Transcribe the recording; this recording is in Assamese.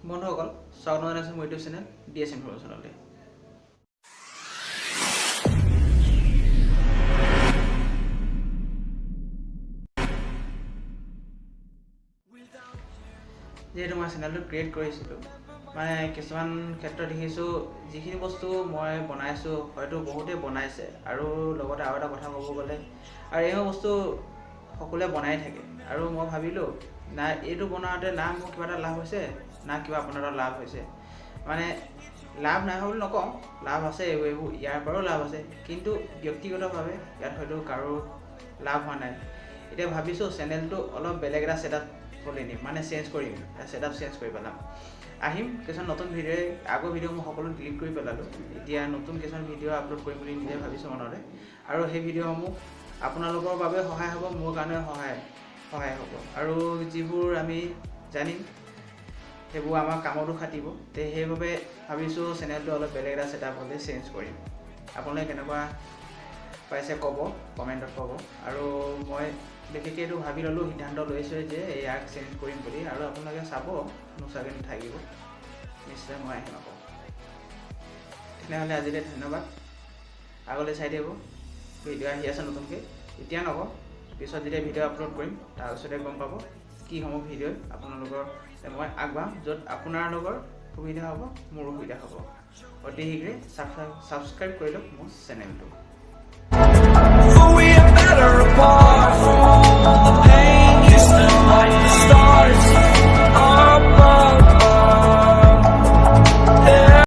বন্ধুসকল স্বাগতম জনাইছোঁ মোৰ ইউটিউব চেনেল DS ইনফৰমেশ্যনলৈ। যিহেতু মই চেনেলটো ক্ৰিয়েট কৰিছিলোঁ, মানে কিছুমান ক্ষেত্ৰত দেখিছোঁ যিখিনি বস্তু মই বনাইছোঁ হয়তো বহুতেই বনাইছে, আৰু লগতে আৰু এটা কথা ক'ব গ'লে আৰু এইবোৰ বস্তু সকলোৱে বনাই থাকে, আৰু মই ভাবিলোঁ না এইটো বনাওঁতে না মোৰ কিবা এটা লাভ হৈছে না কিবা আপোনাৰ এটা লাভ হৈছে। মানে লাভ নাই বুলি নকওঁ, লাভ আছে, এইবোৰ ইয়াৰ পৰাও লাভ আছে, কিন্তু ব্যক্তিগতভাৱে ইয়াত হয়তো কাৰো লাভ হোৱা নাই। এতিয়া ভাবিছোঁ চেনেলটো অলপ বেলেগ এটা ছেটআপ কৰি নিম, মানে চেঞ্জ কৰিম, ছেটআপ চেঞ্জ কৰি পেলাম। আহিম কিছুমান নতুন ভিডিঅ', আগৰ ভিডিঅ' মই সকলো ডিলিট কৰি পেলালোঁ, এতিয়া নতুন কিছুমান ভিডিঅ' আপলোড কৰিম বুলি নিজে ভাবিছোঁ মনতে, আৰু সেই ভিডিঅ'সমূহ আপোনালোকৰ বাবে সহায় হ'ব, মোৰ কাৰণে সহায় হ'ব, আৰু যিবোৰ আমি জানিম সেইবোৰ আমাৰ কামতো খাটিব। তে সেইবাবে ভাবিছোঁ চেনেলটো অলপ বেলেগ এটা ছেটআপ হ'লে চেঞ্জ কৰিম। আপোনালোকে কেনেকুৱা পাইছে ক'ব, কমেণ্টত ক'ব। আৰু মই বিশেষকৈ এইটো ভাবি ল'লোঁ, সিদ্ধান্ত লৈছোঁ যে ইয়াক চেঞ্জ কৰিম বুলি, আৰু আপোনালোকে চাব, নোচোৱাকৈ নাথাকিব, নিশ্চয় মই আহিম আকৌ। তেনেহ'লে আজিলৈ ধন্যবাদ, আগলৈ চাই থাকিব, ভিডিঅ' আহি আছে নতুনকৈ, এতিয়া নকওঁ, পিছত যেতিয়া ভিডিঅ' আপলোড কৰিম তাৰপিছতে গম পাব কি সমূহ ভিডিঅ' আপোনালোকৰ মই আগবাঢ়াম, য'ত আপোনালোকৰ সুবিধা হ'ব, মোৰো সুবিধা হ'ব। অতি শীঘ্ৰে ছাবস্ক্ৰাইব কৰি লওক মোৰ চেনেলটো। We are better apart from all the pain.